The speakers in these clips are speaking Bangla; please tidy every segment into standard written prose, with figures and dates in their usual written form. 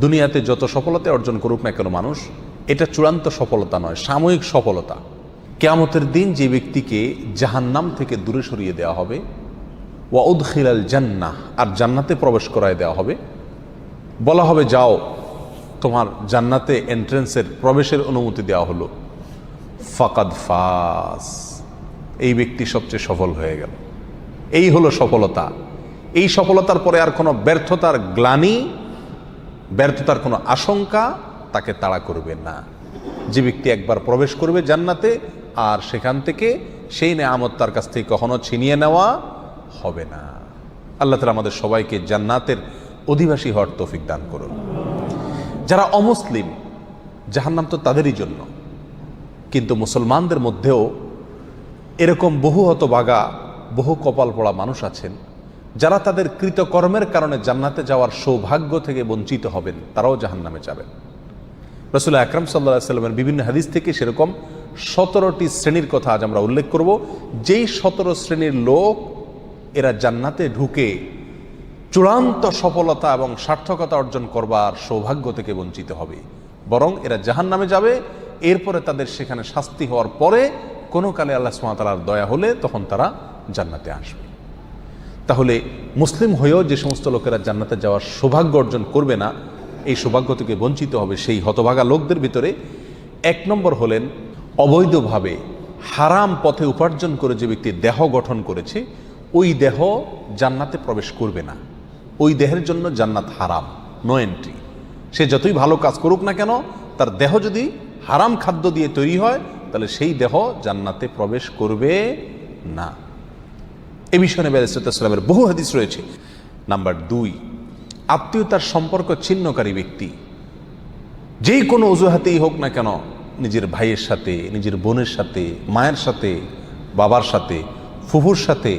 দুনিয়াতে যত সফলতা অর্জন করুক না কেন মানুষ, এটা চূড়ান্ত সফলতা নয়, সাময়িক সফলতা। কিয়ামতের দিন যে ব্যক্তিকে জাহান্নাম থেকে দূরে সরিয়ে দেওয়া হবে, ওয়া উদখিলাল জান্নাহ, আর জান্নাতে প্রবেশ করায় দেওয়া হবে, বলা হবে যাও তোমার জান্নাতে এন্ট্রেন্সের প্রবেশের অনুমতি দেওয়া হলো, ফাকাদ ফাস, এই ব্যক্তি সবচেয়ে সফল হয়ে গেল। এই হলো সফলতা। এই সফলতার পরে আর কোনো ব্যর্থতার গ্লানি, ব্যর্থতার কোনো আশঙ্কা তাকে তাড়া করবে না। যে ব্যক্তি একবার প্রবেশ করবে জান্নাতে, আর সেখান থেকে সেই নেয়ামত তার কাছ থেকে কখনো ছিনিয়ে নেওয়া হবে না। আল্লাহ তাআলা আমাদের সবাইকে জান্নাতের অধিবাসী হওয়ার তৌফিক দান করুন। যারা অমুসলিম, জাহান্নাম তো তাদেরই জন্য, কিন্তু মুসলমানদের মধ্যেও এরকম বহু হতভাগা, বহু কপাল পড়া মানুষ আছেন যারা তাদের কৃতকর্মের কারণে জান্নাতে যাওয়ার সৌভাগ্য থেকে বঞ্চিত হবেন, তারাও জাহান্নামে যাবেন। রাসূল আকরাম সাল্লাল্লাহু আলাইহি ওয়াসাল্লামের বিভিন্ন হাদিস থেকে সেরকম 17টি শ্রেণীর কথা আজ আমরা উল্লেখ করব, যেই 17 শ্রেণীর লোক এরা জান্নাতে ঢুকে চূড়ান্ত সফলতা এবং সার্থকতা অর্জন করবার সৌভাগ্য থেকে বঞ্চিত হবে, বরং এরা জাহান্নামে যাবে। এরপরে তাদের সেখানে শাস্তি হওয়ার পরে কোনো কালে আল্লাহ সুবহানাহু ওয়া তাআলার দয়া হলে তখন তারা জান্নাতে আসবে। তাহলে মুসলিম হয়েও যে সমস্ত লোকেরা জান্নাতে যাওয়ার সৌভাগ্য অর্জন করবে না, এই সৌভাগ্য থেকে বঞ্চিত হবে সেই হতভাগা লোকদের ভিতরে 1 নম্বর হলেন অবৈধভাবে হারাম পথে উপার্জন করে যে ব্যক্তি দেহ গঠন করেছে, ওই দেহ জান্নাতে প্রবেশ করবে না। ওই দেহের জন্য জান্নাত হারাম, নো এন্ট্রি। সে যতই ভালো কাজ করুক না কেন, তার দেহ যদি হারাম খাদ্য দিয়ে তৈরি হয়, তাহলে সেই দেহ জান্নাতে প্রবেশ করবে না। এ বিষয়ে নবী আলাইহিস সালামের বহু হাদিস রয়েছে। নাম্বার 2, আত্মীয়তার সম্পর্ক ছিন্নকারী ব্যক্তি, যেই কোনো অজুহাতেই হোক না কেন, নিজের ভাইয়ের সাথে, নিজের বোনের সাথে, মায়ের সাথে, বাবার সাথে, ফুফুর সাথে,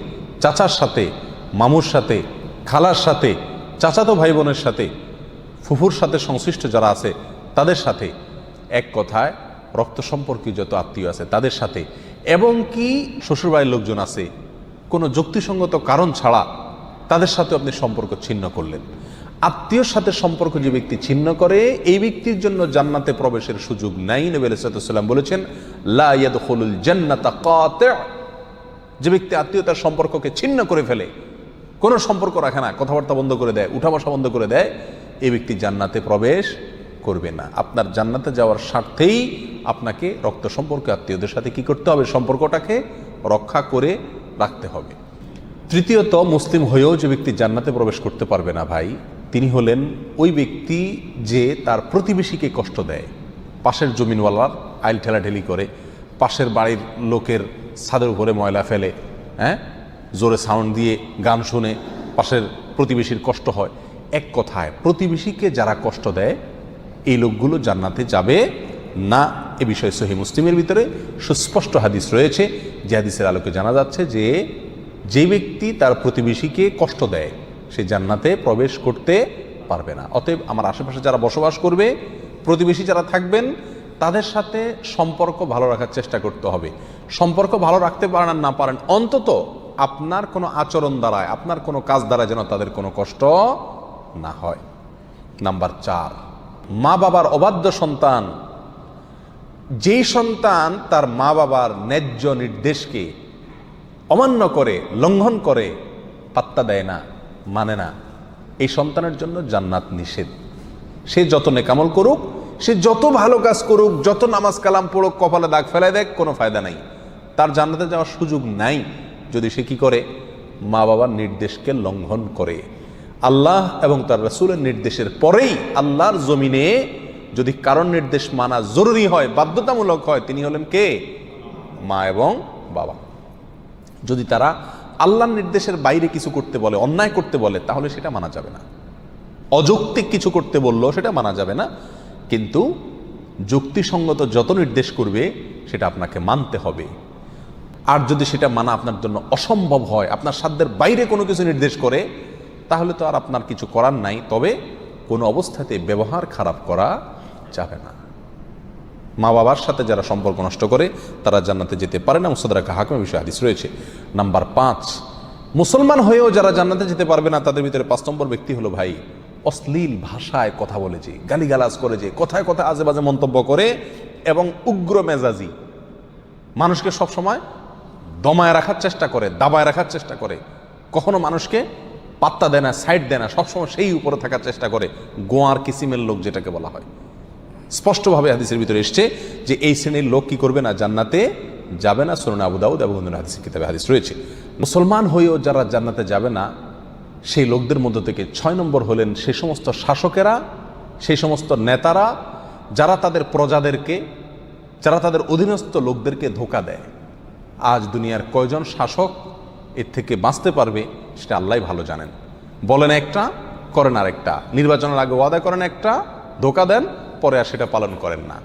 চাচার সাথে, মামুর সাথে, খালার সাথে, চাচাতো ভাই বোনের সাথে, ফুফুর সাথে সংশ্লিষ্ট যারা আছে তাদের সাথে, এক কথায় রক্ত সম্পর্কীয় যত আত্মীয় আছে তাদের সাথে, এবং কি শ্বশুরবাড়ির লোকজন আছে, কোনো যুক্তিসঙ্গত কারণ ছাড়া তাদের সাথে আপনি সম্পর্ক ছিন্ন করলেন। আত্মীয়র সাথে সম্পর্ক যে ব্যক্তি ছিন্ন করে, এই ব্যক্তির জন্য জান্নাতে প্রবেশের সুযোগ নাই। নবী আলাইহিস সালাম বলেছেন, লা ইয়াদখুলুল জান্নাতা কাতি', যে ব্যক্তি আত্মীয়তার সম্পর্ককে ছিন্ন করে ফেলে, কোনো সম্পর্ক রাখে না, কথাবার্তা বন্ধ করে দেয়, উঠা বসা বন্ধ করে দেয়, এই ব্যক্তি জান্নাতে প্রবেশ করবে না। আপনার জান্নাতে যাওয়ার স্বার্থেই আপনাকে রক্ত সম্পর্ক আত্মীয়দের সাথে কি করতে হবে? সম্পর্কটাকে রক্ষা করে রাখতে হবে। তৃতীয়ত, মুসলিম হয়েও যে ব্যক্তি জান্নাতে প্রবেশ করতে পারবে না ভাই, তিনি হলেন ওই ব্যক্তি যে তার প্রতিবেশীকে কষ্ট দেয়। পাশের জমিনওয়ালার আইল ঠেলাঠেলি করে, পাশের বাড়ির লোকের ছাদের উপরে ময়লা ফেলে, জোরে সাউন্ড দিয়ে গান শুনে পাশের প্রতিবেশীর কষ্ট হয়। এক কথায় প্রতিবেশীকে যারা কষ্ট দেয়, এই লোকগুলো জান্নাতে যাবে না। এ বিষয়ে সহিহ মুসলিমের ভিতরে সুস্পষ্ট হাদিস রয়েছে, যে হাদিসের আলোকে জানা যাচ্ছে যে যে ব্যক্তি তার প্রতিবেশীকে কষ্ট দেয়, সে জান্নাতে প্রবেশ করতে পারবে না। অতএব আমার আশেপাশে যারা বসবাস করবে, প্রতিবেশী যারা থাকবেন, তাদের সাথে সম্পর্ক ভালো রাখার চেষ্টা করতে হবে। সম্পর্ক ভালো রাখতে পারেন আর না পারেন, অন্তত আপনার কোনো আচরণ দ্বারায়, আপনার কোনো কাজ দ্বারা যেন তাদের কোনো কষ্ট না হয়। নাম্বার 4, মা বাবার অবাধ্য সন্তান, যেই সন্তান তার মা বাবার ন্যায্য নির্দেশকে অমান্য করে, লঙ্ঘন করে, পাত্তা দেয় না, মানে না, এই সন্তানের জন্য জান্নাত নিষেধ। সে যত নেকামল করুক, সে যত ভালো কাজ করুক, যত নামাজ কালাম পড়ুক, কপালে দাগ ফেলায় দেখ, কোনো ফায়দা নাই, তার জান্নাতে যাওয়ার সুযোগ নাই যদি সে কি করে? মা বাবার নির্দেশকে লঙ্ঘন করে। আল্লাহ এবং তার রাসূলের নির্দেশের পরেই আল্লাহর জমিনে যদি কারণ নির্দেশ মানা জরুরি হয়, বাধ্যতামূলক হয়, তিনি হলেন কে? মা এবং বাবা। যদি তারা আল্লাহর নির্দেশের বাইরে কিছু করতে বলে, অন্যায় করতে বলে, তাহলে সেটা মানা যাবে না। অযৌক্তিক কিছু করতে বললেও সেটা মানা যাবে না, কিন্তু যুক্তিসঙ্গত যত নির্দেশ করবে সেটা আপনাকে মানতে হবে। আর যদি সেটা মানা আপনার জন্য অসম্ভব হয়, আপনার সাধ্যের বাইরে কোনো কিছু নির্দেশ করে, তাহলে তো আর আপনার কিছু করার নাই। তবে কোনো অবস্থাতে ব্যবহার খারাপ করা যাবে না। মা বাবার সাথে যারা সম্পর্ক নষ্ট করে, তারা জান্নাতে যেতে পারে না। মুস্তাদরাক হাকিমের বিষয়ে হাদিস রয়েছে। নাম্বার 5, মুসলমান হয়েও যারা জান্নাতে যেতে পারবে না, তাদের ভিতরে 5 নম্বর ব্যক্তি হলো ভাই অশ্লীল ভাষায় কথা বলে যে, গালিগালাজ করে যে, কথায় কথায় আজে বাজে মন্তব্য করে এবং উগ্র মেজাজি, মানুষকে সবসময় দমায় রাখার চেষ্টা করে, দাবায় রাখার চেষ্টা করে, কখনো মানুষকে পাত্তা দেয় না, সাইড দেয় না, সবসময় সেই উপরে থাকার চেষ্টা করে, গোয়ার কিসিমের লোক যেটাকে বলা হয়। স্পষ্টভাবে হাদিসের ভিতরে এসছে যে এই শ্রেণীর লোক কি করবে না, জান্নাতে যাবে না। সুনান আবু দাউদ এবং অন্যান্য হাদিসের কিতাবে হাদিস রয়েছে। মুসলমান হয়েও যারা জান্নাতে যাবে না, সেই লোকদের মধ্য থেকে 6 নম্বর হলেন সেই সমস্ত শাসকেরা, সেই সমস্ত নেতারা যারা তাদের প্রজাদেরকে, যারা তাদের অধীনস্থ লোকদেরকে ধোঁকা দেয়। আজ দুনিয়ার কয়জন শাসক এর থেকে বাঁচতে পারবে সেটা আল্লাহ ভালো জানেন। বলেন একটা, করেন আরেকটা, নির্বাচনের আগে ওয়াদা করেন একটা, ধোঁকা দেন, পরে আর সেটা পালন করেন না।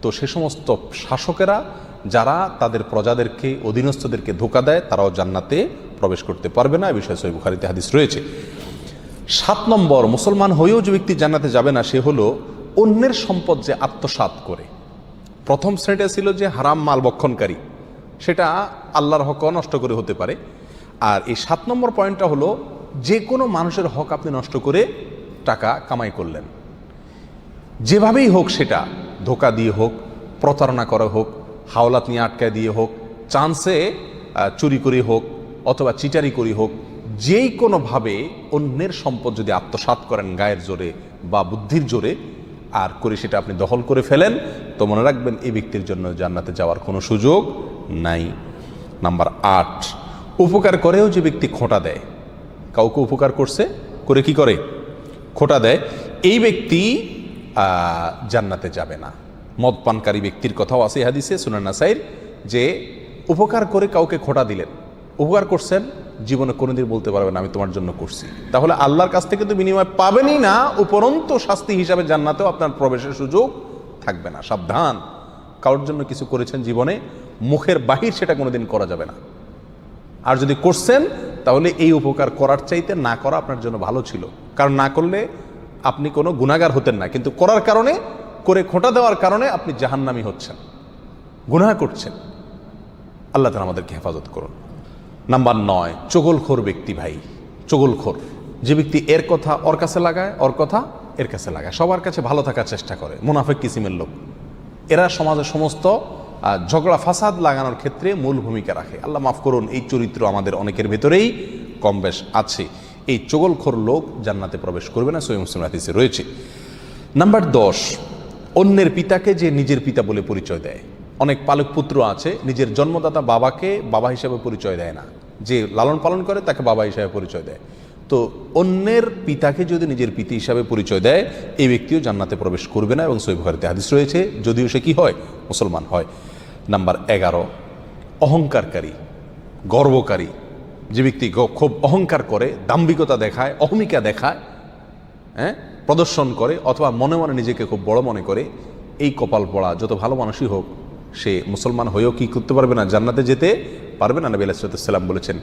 তো সে সমস্ত শাসকেরা যারা তাদের প্রজাদেরকে, অধীনস্থদেরকে ধোঁকা দেয়, তারাও জান্নাতে প্রবেশ করতে পারবে না। এই বিষয়ে সহিহ বুখারীতে হাদিস রয়েছে। 7 নম্বর, মুসলমান হয়েও যে ব্যক্তি জান্নাতে যাবে না সে হলো অন্যের সম্পদ যে আত্মসাৎ করে। প্রথম শ্রেণীটা ছিল যে হারাম মাল ভক্ষণকারী, সেটা আল্লাহর হক নষ্ট করে হতে পারে। আর এই 7 নম্বর পয়েন্টটা হলো যে কোনো মানুষের হক আপনি নষ্ট করে টাকা কামাই করলেন, যেভাবেই হোক, সেটা ধোঁকা দিয়ে হোক, প্রতারণা করা হোক, হাওলাত নিয়ে আটকায় দিয়ে হোক, চান্সে চুরি করে হোক, অথবা চিটারি করে হোক, যেই কোনোভাবে অন্যের সম্পদ যদি আত্মসাৎ করেন গায়ের জোরে বা বুদ্ধির জোরে, আর করে সেটা আপনি দখল করে ফেলেন, তো মনে রাখবেন এই ব্যক্তির জন্য জান্নাতে যাওয়ার কোনো সুযোগ নাই। নাম্বার 8, উপকার করেও যে ব্যক্তি খোঁটা দেয়, কাউকে উপকার করছে, করে কি করে, খোঁটা দেয়, এই ব্যক্তি জান্নাতে যাবে না। মদ পানকারী ব্যক্তির কথাও আছে হাদিসে সুনান নাসাইর, যে উপকার করে কাউকে খোঁটা দিলেন, উপকার করছেন, জীবনে কোনোদিন বলতে পারবেন আমি তোমার জন্য করছি, তাহলে আল্লাহর কাছ থেকে তো বিনিময় পাবেনই না, উপরন্ত শাস্তি হিসাবে জান্নাতেও আপনার প্রবেশের সুযোগ থাকবে না। সাবধান, কারোর জন্য কিছু করেছেন জীবনে, মুখের বাহির সেটা কোনোদিন করা যাবে না। আর যদি করছেন তাহলে এই উপকার করার চাইতে না করা আপনার জন্য ভালো ছিল, কারণ না করলে আপনি কোনো গুনাহগার হতেন না, কিন্তু করার কারণে, করে খোঁটা দেওয়ার কারণে আপনি জাহান্নামী হচ্ছেন, গুনাহ করছেন। আল্লাহ তাআলা আমাদেরকে হেফাজত করুন। নাম্বার 9, চগলখোর ব্যক্তি। ভাই, চগলখোর যে ব্যক্তি এর কথা ওর কাছে লাগায়, ওর কথা এর কাছে লাগায়, সবার কাছে ভালো থাকার চেষ্টা করে, মুনাফিক কিসিমের লোক, এরা সমাজের সমস্ত ঝগড়া ফাসাদ লাগানোর ক্ষেত্রে মূল ভূমিকা রাখে। আল্লাহ মাফ করুন, এই চরিত্র আমাদের অনেকের ভেতরেই কম বেশ আছে। এই চগলখোর লোক জান্নাতে প্রবেশ করবে না, সহিহ মুসলিম হাদিসে রয়েছে। নাম্বার 10, অন্যের পিতাকে যে নিজের পিতা বলে পরিচয় দেয়। অনেক পালক পুত্র আছে নিজের জন্মদাতা বাবাকে বাবা হিসাবে পরিচয় দেয় না, যে লালন পালন করে তাকে বাবা হিসাবে পরিচয় দেয়। তো অন্যের পিতাকে যদি নিজের পিতা হিসাবে পরিচয় দেয়, এই ব্যক্তিও জান্নাতে প্রবেশ করবে না, এবং সহিহ বুখারীতে হাদিস রয়েছে, যদিও সে কি হয়, মুসলমান হয়। নাম্বার 11, অহংকারকারী, গর্বকারী যে ব্যক্তি খুব অহংকার করে, দাম্ভিকতা দেখায়, অহমিকা দেখায়, প্রদর্শন করে, অথবা মনে মনে নিজেকে খুব বড় মনে করে, এই কপাল পড়া যত ভালো মানুষই হোক, সে মুসলমান হয়েও কি করতে পারবে না, জান্নাতে যেতে পারবে না। নবী আলাইহিস সালাম বলেছেন,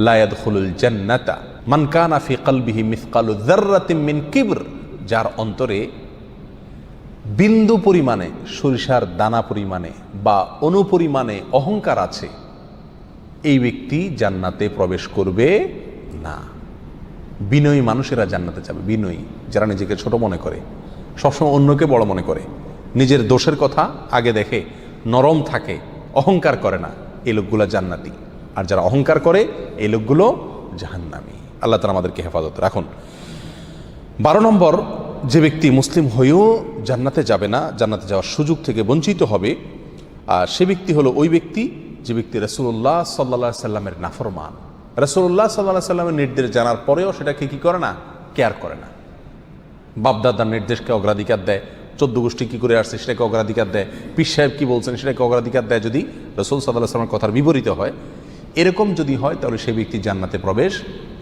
লা ইয়াদখুলুল জান্নাতা মান কানা ফি কলবিহি মিসকালু যাররাতিন মিন কিবর, যার অন্তরে বিন্দু পরিমাণে, সরিষার দানা পরিমাণে বা অনুপরিমাণে অহংকার আছে, এই ব্যক্তি জান্নাতে প্রবেশ করবে না। বিনয়ী মানুষেরা জান্নাতে যাবে, বিনয়ী, যারা নিজেকে ছোট মনে করে, সবসময় অন্যকে বড় মনে করে, নিজের দোষের কথা আগে দেখে, নরম থাকে, অহংকার করে না, এই লোকগুলো জান্নাতি। আর যারা অহংকার করে এই লোকগুলো জাহান্নামী। আল্লাহ তাআলা আমাদেরকে হেফাজত রাখুন। 12 নম্বর, যে ব্যক্তি মুসলিম হয়েও জান্নাতে যাবে না, জান্নাতে যাওয়ার সুযোগ থেকে বঞ্চিত হবে, আর সে ব্যক্তি হলো ওই ব্যক্তি যে ব্যক্তি রাসূলুল্লাহ সাল্লাল্লাহু আলাইহি সাল্লামের নাফরমান। রাসূলুল্লাহ সাল্লাল্লাহু আলাইহি সাল্লামের নির্দেশ জানার পরেও সেটাকে কি করে না, কেয়ার করে না। বাপদাদার নির্দেশকে অগ্রাধিকার দেয়, 14 গোষ্ঠী কী করে আসছে সেটাকে অগ্রাধিকার দেয়, পীর সাহেব কী বলছেন সেটাকে অগ্রাধিকার দেয়, যদি রাসূল সাল্লাল্লাহু আলাইহি সাল্লামের কথার বিপরীত হয়। এরকম যদি হয় তাহলে সেই ব্যক্তি জান্নাতে প্রবেশ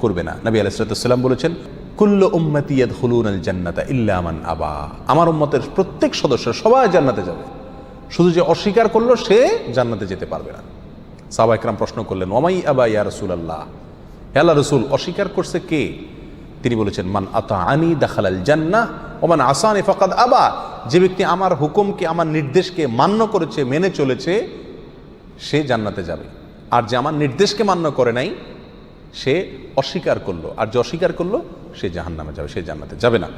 করবে না। নবী আলাইহিস সালাম বলেছেন, কুল্লু উম্মতি ইয়াদখুলুনাল জান্নাতা ইল্লা মান আবা, আমার উম্মতের প্রত্যেক সদস্য সবাই জান্নাতে যাবে, শুধু যে অস্বীকার করলো সে জান্নাতে যেতে পারবে না। সাহাবা ইকরাম প্রশ্ন করলেন, ওয়ামাই আবা ইয়া রাসূলুল্লাহ, হে আল্লাহর রাসূল, অস্বীকার করছে কে? তিনি বলেছেন, মান আতাআনি দাখালাল জান্নাহ ওয়া মান আসানি ফাকাদ আবা, যে ব্যক্তি আমার হুকুমকে, আমার নির্দেশকে মান্য করেছে, মেনে চলেছে, সে জান্নাতে যাবে। আর যে আমার নির্দেশকে মান্য করে নাই, সে অস্বীকার করলো, আর যে অস্বীকার করলো সে জাহান্নামে যাবে, সে জান্নাতে যাবে না।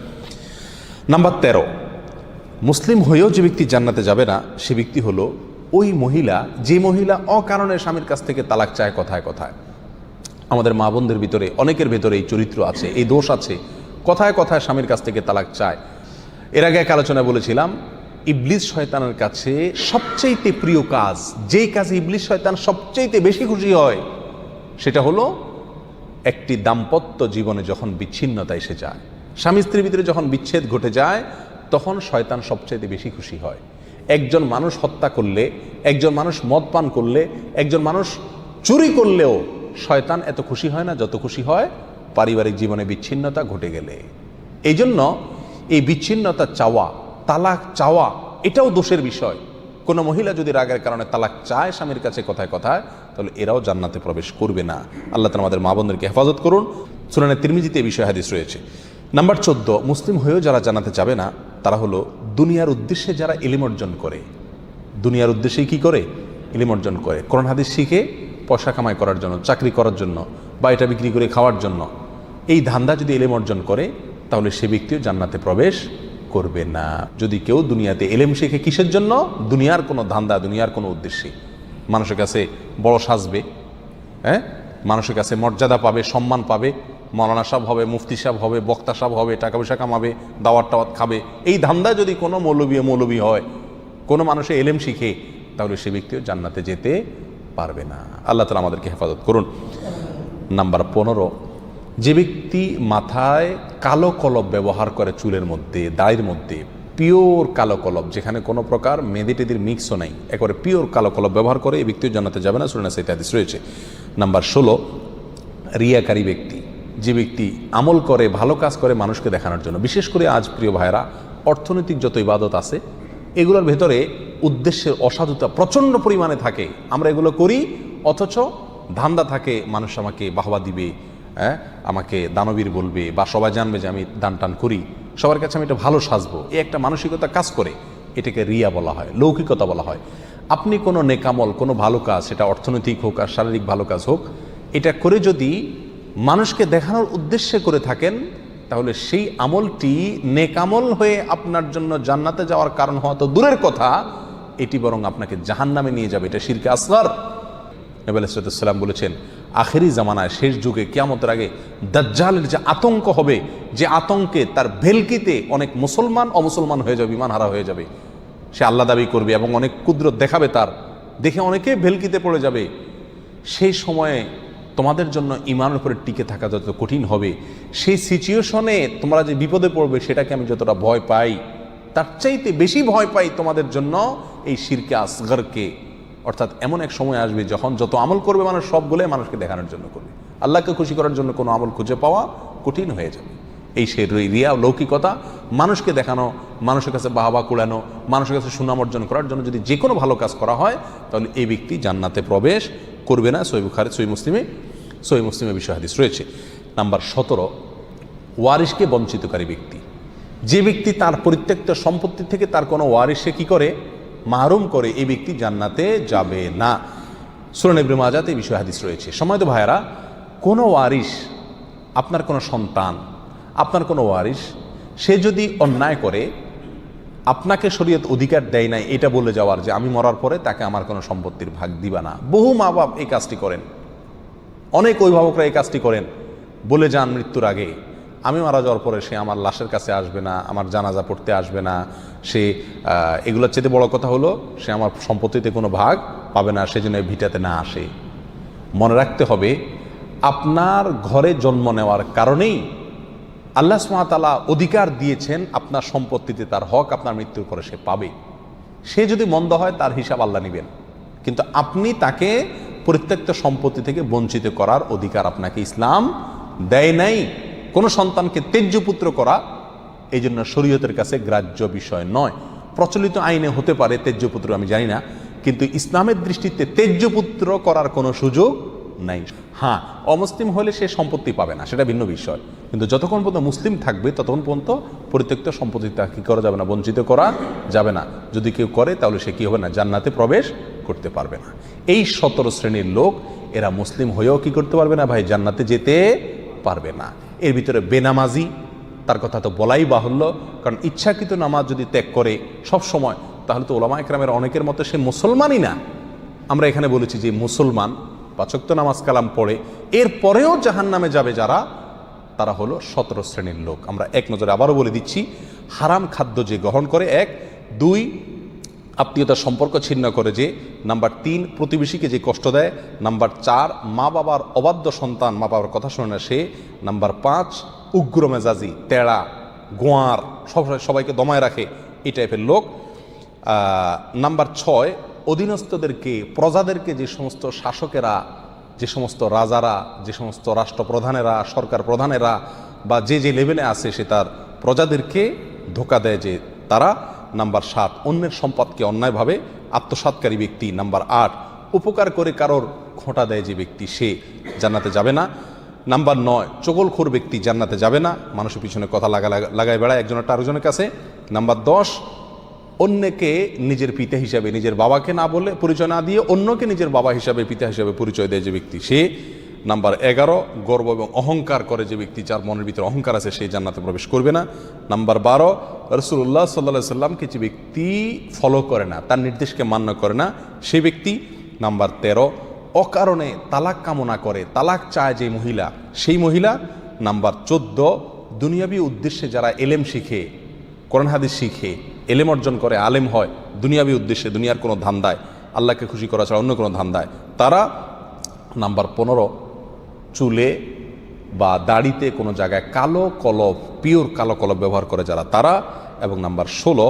নাম্বার 13, মুসলিম হয়েও যে ব্যক্তি জান্নাতে যাবে না সে ব্যক্তি হলো ওই মহিলা, যে মহিলা অকারণে স্বামীর কাছ থেকে তালাক চায় কথায় কথায়। আমাদের মা বোনদের ভিতরে অনেকের ভেতরে এই চরিত্র আছে, এই দোষ আছে, কথায় কথায় স্বামীর কাছ থেকে তালাক চায়। এর আগে এক আলোচনায় বলেছিলাম, ইবলিস শয়তানের কাছে সবচেয়ে প্রিয় কাজ, যেই কাজে ইবলিস শয়তান সবচেয়ে বেশি খুশি হয়, সেটা হলো একটি দাম্পত্য জীবনে যখন বিচ্ছিন্নতা এসে যায়, স্বামী স্ত্রীর ভিতরে যখন বিচ্ছেদ ঘটে যায়, তখন শয়তান সবচেয়ে বেশি খুশি হয়। একজন মানুষ হত্যা করলে, একজন মানুষ মদ পান করলে, একজন মানুষ চুরি করলেও শয়তান এত খুশি হয় না যত খুশি হয় পারিবারিক জীবনে বিচ্ছিন্নতা ঘটে গেলে। এই জন্য এই বিচ্ছিন্নতা চাওয়া, তালাক চাওয়া, এটাও দোষের বিষয়। কোনো মহিলা যদি রাগের কারণে তালাক চায় স্বামীর কাছে কথায় কথায়, তাহলে এরাও জান্নাতে প্রবেশ করবে না। আল্লাহ তাআলা আমাদের মা বোনদেরকে হেফাজত করুন। সুনানে তিরমিজিতে এই বিষয়ে হাদিস রয়েছে। নাম্বার 14, মুসলিম হয়েও যারা জান্নাতে যাবে না তারা হলো দুনিয়ার উদ্দেশ্যে যারা ইলম অর্জন করে। দুনিয়ার উদ্দেশ্যেই কি করে? ইলম অর্জন করে। কোরআন হাদিস শিখে পয়সা কামাই করার জন্য, চাকরি করার জন্য, বা এটা বিক্রি করে খাওয়ার জন্য, এই ধান্দা যদি ইলম অর্জন করে তাহলে সে ব্যক্তিও জান্নাতে প্রবেশ করবে না। যদি কেউ দুনিয়াতে ইলম শিখে কিসের জন্য? দুনিয়ার কোনো ধান্দা, দুনিয়ার কোনো উদ্দেশ্যে, মানুষের কাছে বড় সাজবে, মানুষের কাছে মর্যাদা পাবে, সম্মান পাবে, মৌলানা সাহেব হবে, মুফতি সাহেব হবে, বক্তা সাহেব হবে, টাকা পয়সা কামাবে, দাওয়াত টাওয়াত খাবে, এই ধান্দা যদি কোনো মৌলবী হয়, কোনো মানুষে এলেম শিখে, তাহলে সে ব্যক্তিও জান্নাতে যেতে পারবে না। আল্লাহ তাআলা আমাদেরকে হেফাজত করুন। নাম্বার 15, যে ব্যক্তি মাথায় কালো কলব ব্যবহার করে, চুলের মধ্যে, দাড়ির মধ্যে পিওর কালো কলব, যেখানে কোনো প্রকার মেহেদি টেদির মিক্সও নাই, একেবারে পিওর কালো কলব ব্যবহার করে, এই ব্যক্তিও জান্নাতে যাবে না। সূরা নিসাতে হাদিস রয়েছে। নাম্বার 16, রিয়াকারী ব্যক্তি, যে ব্যক্তি আমল করে, ভালো কাজ করে মানুষকে দেখানোর জন্য। বিশেষ করে আজ প্রিয় ভাইরা, অর্থনৈতিক যত ইবাদত আছে এগুলোর ভেতরে উদ্দেশ্যের অসাধুতা প্রচণ্ড পরিমাণে থাকে। আমরা এগুলো করি, অথচ ধান্দা থাকে মানুষ আমাকে বাহবা দিবে, আমাকে দানবীর বলবে, বা সবাই জানবে যে আমি দান টান করি, সবার কাছে আমি এটা ভালো সাজবো, এই একটা মানসিকতা কাজ করে। এটাকে রিয়া বলা হয়, লৌকিকতা বলা হয়। আপনি কোনো নেকামল, কোনো ভালো কাজ, সেটা অর্থনৈতিক হোক আর শারীরিক ভালো কাজ হোক, এটা করে যদি মানুষকে দেখানোর উদ্দেশ্যে করে থাকেন, তাহলে সেই আমলটি নেকামল হয়ে আপনার জন্য জান্নাতে যাওয়ার কারণ হওয়া তো দূরের কথা, এটি বরং আপনাকে জাহান্নামে নিয়ে যাবে। এটা শিরকে আসগর। নবী আলাইহিস সালাম বলেছেন, আখেরি জামানায়, শেষ যুগে, কিয়ামতের আগে দাজ্জালের যে আতঙ্ক হবে, যে আতঙ্কে তার ভেলকিতে অনেক মুসলমান অমুসলমান হয়ে যাবে, ঈমান হারা হয়ে যাবে। সে আল্লাহ দাবি করবে এবং অনেক কুদরত দেখাবে তার, দেখে অনেকে ভেলকিতে পড়ে যাবে। সেই সময়ে তোমাদের জন্য ঈমানের উপরে টিকে থাকা যত কঠিন হবে, সেই সিচুয়েশনে তোমরা যে বিপদে পড়বে, সেটাকে আমি যতটা ভয় পাই, তার চাইতে বেশি ভয় পাই তোমাদের জন্য এই শিরকে আসগরকে। অর্থাৎ এমন এক সময় আসবে যখন যত আমল করবে মানুষ, সবগুলোই মানুষকে দেখানোর জন্য করবে, আল্লাহকে খুশি করার জন্য কোনো আমল খুঁজে পাওয়া কঠিন হয়ে যাবে। এই সেই রিয়া, লৌকিকতা, মানুষকে দেখানো, মানুষের কাছে বাহবা কুড়ানো, মানুষের কাছে সুনাম অর্জন করার জন্য যদি যে কোনো ভালো কাজ করা হয়, তাহলে এই ব্যক্তি জান্নাতে প্রবেশ করবে না। সহিহ বুখারী, সহিহ মুসলিমে বিষয় হাদিস রয়েছে। নাম্বার 17, ওয়ারিশকে বঞ্চিতকারী ব্যক্তি, যে ব্যক্তি তার পরিত্যক্ত সম্পত্তি থেকে তার কোনো ওয়ারিশকে কি করে? মাহরুম করে, এই ব্যক্তি জান্নাতে যাবে না। সূরা ইবনে মাজাতে এই বিষয় হাদিস রয়েছে। সম্মানিত ভাইয়েরা, কোনো ওয়ারিশ, আপনার কোনো সন্তান, আপনার কোনো ওয়ারিশ, সে যদি অন্যায় করে, আপনাকে শরীয়ত অধিকার দেয় নাই এটা বলে যাওয়ার যে আমি মরার পরে তাকে আমার কোনো সম্পত্তির ভাগ দিবা না। বহু মা বাপ এই কাজটি করেন, অনেক অভিভাবকরা এই কাজটি করেন, বলে যান মৃত্যুর আগে আমি মারা যাওয়ার পরে সে আমার লাশের কাছে আসবে না, আমার জানাজা পড়তে আসবে না, সে এগুলোর চেয়ে বড় কথা হলো সে আমার সম্পত্তিতে কোনো ভাগ পাবে না, সেজন্য ভিটাতে না আসে। মনে রাখতে হবে, আপনার ঘরে জন্ম নেওয়ার কারণেই আল্লাহ সুবহানাহু ওয়া তাআলা অধিকার দিয়েছেন আপনার সম্পত্তিতে তার হক আপনার মৃত্যুর পরে সে পাবে। সে যদি মন্দ হয় তার হিসাব আল্লাহ নেবেন, কিন্তু আপনি তাকে পরিত্যক্ত সম্পত্তি থেকে বঞ্চিত করার অধিকার আপনাকে ইসলাম দেয় নাই। কোনো সন্তানকে তেজ্য পুত্র করা এই জন্য শরীয়তের কাছে গ্রাহ্য বিষয় নয়। প্রচলিত আইনে হতে পারে তেজ্য পুত্র, আমি জানি না, কিন্তু ইসলামের দৃষ্টিতে তেজ্য পুত্র করার কোনো সুযোগ নাই। হ্যাঁ, অমুসলিম হলে সে সম্পত্তি পাবে না, সেটা ভিন্ন বিষয়, কিন্তু যতক্ষণ পর্যন্ত মুসলিম থাকবে ততক্ষণ পর্যন্ত পরিত্যক্ত সম্পত্তি কী করা যাবে না, বঞ্চিত করা যাবে না। যদি কেউ করে তাহলে সে কী হবে না, জান্নাতে প্রবেশ করতে পারবে না। এই 17 শ্রেণীর লোক এরা মুসলিম হয়েও কি করতে পারবে না ভাই? জান্নাতে যেতে পারবে না। এর ভিতরে বেনামাজি, তার কথা তো বলাই বাহুল্য, কারণ ইচ্ছাকৃত নামাজ যদি ত্যাগ করে সব সময়, তাহলে তো ওলামা একরামের অনেকের মতে সে মুসলমানই না। আমরা এখানে বলেছি যে মুসলমান 5 ওয়াক্ত নামাজ কালাম পড়ে এরপরেও জাহান্নামে যাবে যারা, তারা হলো 17 শ্রেণীর লোক। আমরা এক নজরে আবারও বলে দিচ্ছি, হারাম খাদ্য যে গ্রহণ করে, 1, 2 আত্মীয়তার সম্পর্ক ছিন্ন করে যে, নাম্বার 3 প্রতিবেশীকে যে কষ্ট দেয়, নাম্বার 4 মা বাবার অবাধ্য সন্তান, মা বাবার কথা শোনে না সে, নাম্বার 5 উগ্র মেজাজি, তেড়া, গোয়ার, সবাইকে দমায় রাখে, এই টাইপের লোক। নাম্বার 6 অধীনস্থদেরকে, প্রজাদেরকে, যে সমস্ত শাসকেরা, যে সমস্ত রাজারা, যে সমস্ত রাষ্ট্রপ্রধানেরা, সরকার প্রধানেরা বা যে যে লেভেলে আছে সে তার প্রজাদেরকে ধোঁকা দেয় যে তারা। নাম্বার 7 অন্যের সম্পদকে অন্যায়ভাবে আত্মসাৎকারী ব্যক্তি। নাম্বার 8 উপকার করে কারোর খোঁটা দেয় যে ব্যক্তি, সে জান্নাতে যাবে না। নাম্বার 9 চগলখোর ব্যক্তি জান্নাতে যাবে না, মানুষের পিছনে কথা লাগায় বেড়ায় একজনের আরেকজনের কাছে। নাম্বার 10 অন্যকে নিজের পিতা হিসাবে, নিজের বাবাকে না বলে পরিচয় না দিয়ে অন্যকে নিজের বাবা হিসাবে, পিতা হিসাবে পরিচয় দেয় যে ব্যক্তি, সে। নাম্বার 11 গর্ব এবং অহংকার করে যে ব্যক্তি, যার মনের ভিতরে অহংকার আছে, সে জান্নাতে প্রবেশ করবে না। নাম্বার 12 রাসূলুল্লাহ সাল্লাল্লাহু আলাইহি সাল্লামকে যে ব্যক্তি ফলো করে না, তার নির্দেশকে মান্য করে না, সেই ব্যক্তি। নাম্বার 13 অকারণে তালাক কামনা করে, তালাক চায় যে মহিলা, সেই মহিলা। নাম্বার 14 দুনিয়াবি উদ্দেশ্যে যারা এলেম শিখে, কোরআন হাদিস শিখে, এলেম অর্জন করে, আলেম হয় দুনিয়াবি উদ্দেশ্যে, দুনিয়ার কোনো ধান্দায়, আল্লাহকে খুশি করা ছাড়া অন্য কোনো ধান্দায়, তারা। নাম্বার 15 চুলে বা দাড়িতে কোনো জায়গায় কালো কলব, পিওর কালো কলব ব্যবহার করে যারা, তারা। এবং নাম্বার 16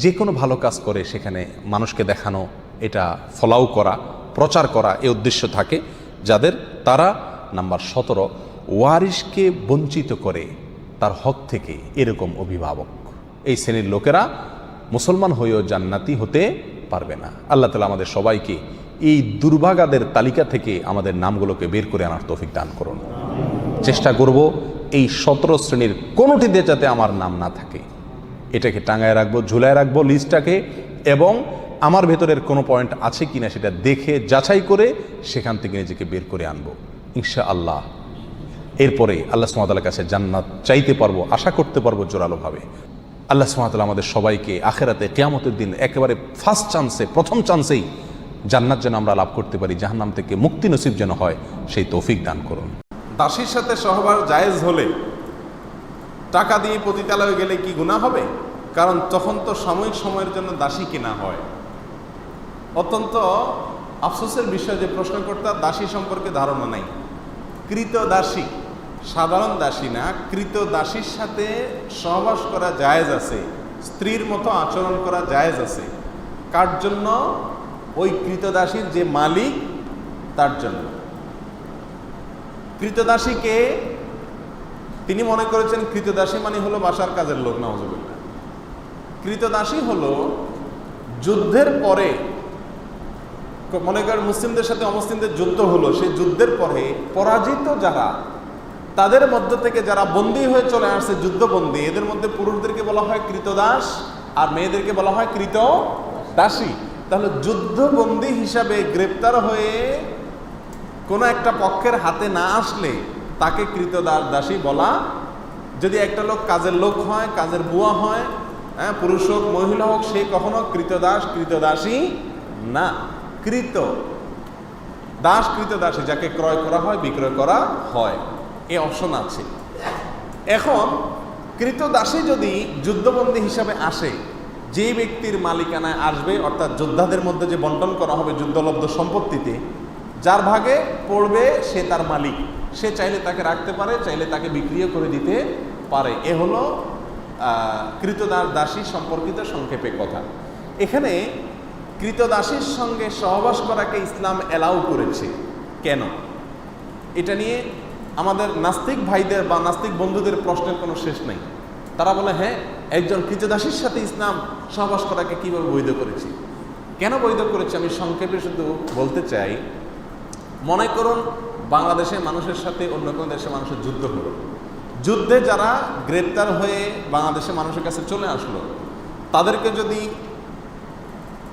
যে কোনো ভালো কাজ করে সেখানে মানুষকে দেখানো, এটা ফলাও করা, প্রচার করা, এই উদ্দেশ্য থাকে যাদের, তারা। নাম্বার 17 ওয়ারিশকে বঞ্চিত করে তার হক থেকে, এরকম অভিভাবক। এই শ্রেণীর লোকেরা মুসলমান হয়েও জান্নাতি হতে পারবে না। আল্লাহ তাআলা আমাদের সবাইকে এই দুর্ভাগাদের তালিকা থেকে আমাদের নামগুলোকে বের করে আনার তৌফিক দান করুন। চেষ্টা করব এই 17 শ্রেণীর কোনোটিতে যাতে আমার নাম না থাকে, এটাকে টাঙায় রাখবো, ঝুলায় রাখবো লিস্টটাকে, এবং আমার ভেতরের কোনো পয়েন্ট আছে কিনা সেটা দেখে যাচাই করে সেখান থেকে নিজেকে বের করে আনবো ইনশাআল্লাহ। এরপরে আল্লাহ সুবহানাহু ওয়া তাআলার কাছে জান্নাত চাইতে পারবো, আশা করতে পারবো জোরালোভাবে। আল্লাহ সুবহানাহু ওয়া তাআলা আমাদের সবাইকে আখিরাতে কিয়ামতের দিন একেবারে ফার্স্ট চান্সে, প্রথম চান্সেই জান্নাত যেন আমরা লাভ করতে পারি, জাহান্নাম থেকে মুক্তি নসিব যেন হয়, সেই তৌফিক দান করুন। দাসীর সাথে সহবাস জায়েজ হলে টাকা দিয়ে পতিতালয়ে গেলে কি গুনাহ হবে? কারণ তখন তো সাময়িক সময়ের জন্য দাসী কেনা হয়। অত্যন্ত আফসোসের বিষয় যে প্রশ্নকর্তার দাসী সম্পর্কে ধারণা নাই। কৃত দাসী, সাধারণ দাসী না, কৃত দাসীর সাথে সহবাস করা জায়েজ আছে, স্ত্রীর মতো আচরণ করা জায়েজ আছে। কার জন্য? ওই কৃতদাসীর যে মালিক তার জন্য। কৃতদাসীকে তিনি মনে করেছেন কৃতদাসী মানে হলো বাসার কাজের লোক, নাউজুবিল্লাহ। কৃতদাসী হলো যুদ্ধের পরে, মনে করেন মুসলিমদের সাথে অমুসলিমদের যুদ্ধ হলো, সেই যুদ্ধের পরে পরাজিত যারা, তাদের মধ্য থেকে যারা বন্দী হয়ে চলে আসছে, যুদ্ধবন্দী, এদের মধ্যে পুরুষদেরকে বলা হয় কৃতদাস আর মেয়েদেরকে বলা হয় কৃতদাসী। তাহলে যুদ্ধবন্দী হিসাবে গ্রেপ্তার হয়ে কোনো একটা পক্ষের হাতে না আসলে তাকে কৃতদাসী বলা। যদি একটা লোক কাজের লোক হয়, কাজের বুয়া হয়, হ্যাঁ, পুরুষ হোক মহিলা হোক, সে কখনো কৃতদাস কৃতদাসী না। কৃত দাস কৃতদাসী যাকে ক্রয় করা হয়, বিক্রয় করা হয়, এই অপশন আছে। এখন কৃতদাসী যদি যুদ্ধবন্দী হিসাবে আসে, যে ব্যক্তির মালিকানায় আসবে, অর্থাৎ যোদ্ধাদের মধ্যে যে বন্টন করা হবে যুদ্ধলব্ধ সম্পত্তিতে, যার ভাগে পড়বে সে তার মালিক, সে চাইলে তাকে রাখতে পারে, চাইলে তাকে বিক্রিও করে দিতে পারে। এ হলো কৃতদাসী সম্পর্কিত সংক্ষেপে কথা। এখানে কৃতদাসীর সঙ্গে সহবাস করাকে ইসলাম অ্যালাউ করেছে কেন? এটা নিয়ে আমাদের নাস্তিক ভাইদের বা নাস্তিক বন্ধুদের প্রশ্নের কোনো শেষ নেই। তারা বলে, হ্যাঁ, একজন কৃতদাসীর সাথে ইসলাম সহবাস করাকে কীভাবে বৈধ করেছে? কেন বৈধ করেছে আমি সংক্ষেপে শুধু বলতে চাই। মনে করুন বাংলাদেশের মানুষের সাথে অন্য কোনো দেশের মানুষের যুদ্ধ হলো, যুদ্ধে যারা গ্রেপ্তার হয়ে বাংলাদেশের মানুষের কাছে চলে আসলো, তাদেরকে যদি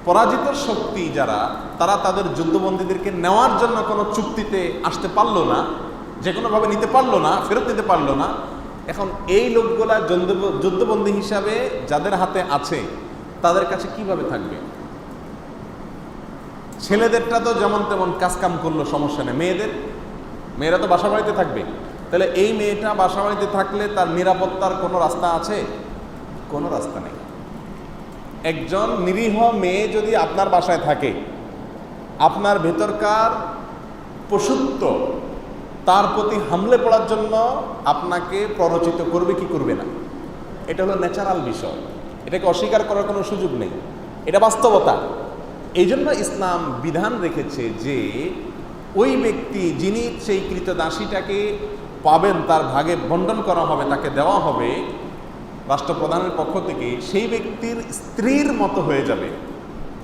পরাজিত শক্তি যারা, তারা তাদের যুদ্ধবন্দীদেরকে নেওয়ার জন্য কোনো চুক্তিতে আসতে পারলো না, যে কোনোভাবে নিতে পারলো না, ফেরত নিতে পারলো না। এখন এই লোকগুলা যুদ্ধবন্দী হিসাবে যাদের হাতে আছে তাদের কাছে কিভাবে থাকবে? ছেলেদেরটা তো যেমন তেমন কাজকাম করলো, সমস্যা নেই। মেয়েরা তো বাসা বাড়িতে থাকবে। তাহলে এই মেয়েটা বাসা বাড়িতে থাকলে তার নিরাপত্তার কোনো রাস্তা আছে? কোনো রাস্তা নেই। একজন নিরীহ মেয়ে যদি আপনার বাসায় থাকে, আপনার ভেতরকার পশুত্ব তার প্রতি হামলে পড়ার জন্য আপনাকে প্ররোচিত করবে কি করবে না? এটা হলো ন্যাচারাল বিষয়, এটাকে অস্বীকার করার কোনো সুযোগ নেই, এটা বাস্তবতা। এই জন্য ইসলাম বিধান রেখেছে যে ওই ব্যক্তি যিনি সেই কৃতদাসীটাকে পাবেন, তার ভাগে বন্টন করা হবে, তাকে দেওয়া হবে রাষ্ট্রপ্রধানের পক্ষ থেকে, সেই ব্যক্তির স্ত্রীর মতো হয়ে যাবে।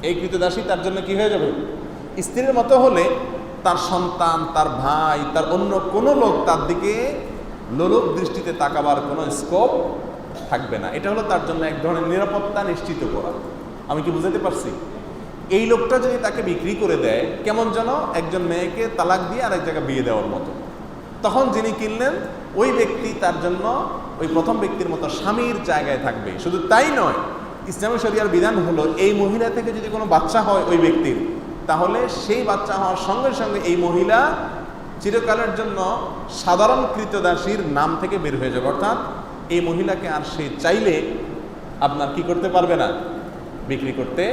এই কৃতদাসী তার জন্য কি হয়ে যাবে? স্ত্রীর মতো হলে তার সন্তান, তার ভাই, তার অন্য কোনো লোক তার দিকে লোলুপ দৃষ্টিতে তাকাবার কোনো স্কোপ থাকবে না। এটা হলো তার জন্য এক ধরনের নিরাপত্তা নিশ্চিত করা। আমি কি বুঝাতে পারছি? এই লোকটা যদি তাকে বিক্রি করে দেয়, কেমন যেন একজন মেয়েকে তালাক দিয়ে আরেক জায়গায় বিয়ে দেওয়ার মতো। তখন যিনি কিনলেন ওই ব্যক্তি তার জন্য ওই প্রথম ব্যক্তির মতো স্বামীর জায়গায় থাকবে। শুধু তাই নয়, ইসলামী শরিয়ার বিধান হলো এই মহিলা থেকে যদি কোনো বাচ্চা হয় ওই ব্যক্তির, তাহলে সেই বাচ্চা হওয়ার সঙ্গে সঙ্গে এই মহিলা চিরকালের জন্য সাধারণ কৃতদাসীর নাম থেকে বের হয়ে যাবে। অর্থাৎ এই মহিলাকে আর সে চাইলে আপনার কি করতে পারবে না, বিক্রি করতে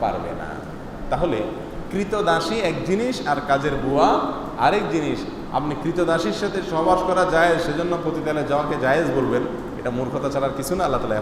পারবে না। তাহলে কৃতদাসী এক জিনিস আর কাজের বুয়া আরেক জিনিস। আপনি কৃতদাসীর সাথে সহবাস করা যায় সেজন্য পতিতালয়ে যাওয়াকে জায়েজ বলবেন, এটা মূর্খতা ছাড়ার কিছু না। আল্লাহ তাআলা